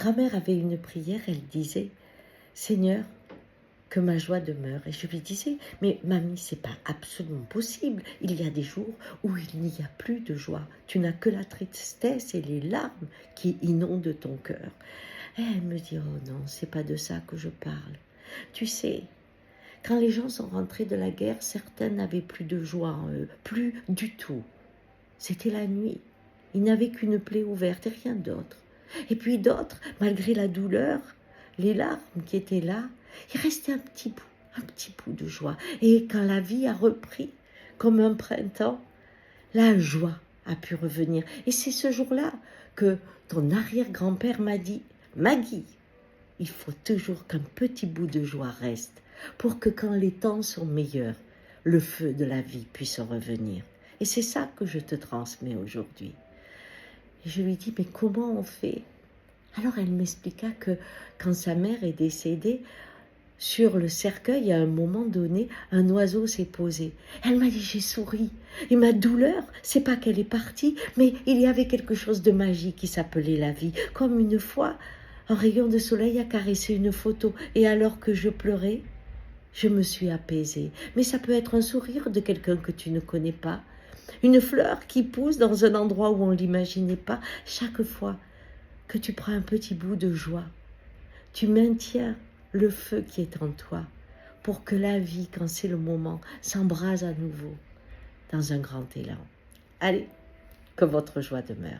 Grand-mère avait une prière, elle disait « Seigneur, que ma joie demeure ». Et je lui disais « Mais mamie, c'est pas absolument possible. Il y a des jours où il n'y a plus de joie. Tu n'as que la tristesse et les larmes qui inondent ton cœur. » Et elle me dit « Oh non, c'est pas de ça que je parle. Tu sais, quand les gens sont rentrés de la guerre, certains n'avaient plus de joie en eux, plus du tout. C'était la nuit. Ils n'avaient qu'une plaie ouverte et rien d'autre. Et puis d'autres, malgré la douleur, les larmes qui étaient là, il restait un petit bout de joie. Et quand la vie a repris, comme un printemps, la joie a pu revenir. Et c'est ce jour-là que ton arrière-grand-père m'a dit « Maggie, il faut toujours qu'un petit bout de joie reste pour que quand les temps sont meilleurs, le feu de la vie puisse revenir. » Et c'est ça que je te transmets aujourd'hui. Et je lui dis, mais comment on fait? Alors elle m'expliqua que quand sa mère est décédée, sur le cercueil, à un moment donné, un oiseau s'est posé. Elle m'a dit, j'ai souri. Et ma douleur, c'est pas qu'elle est partie, mais il y avait quelque chose de magique qui s'appelait la vie. Comme une fois, un rayon de soleil a caressé une photo. Et alors que je pleurais, je me suis apaisée. Mais ça peut être un sourire de quelqu'un que tu ne connais pas. Une fleur qui pousse dans un endroit où on ne l'imaginait pas. Chaque fois que tu prends un petit bout de joie, tu maintiens le feu qui est en toi pour que la vie, quand c'est le moment, s'embrase à nouveau dans un grand élan. Allez, que votre joie demeure.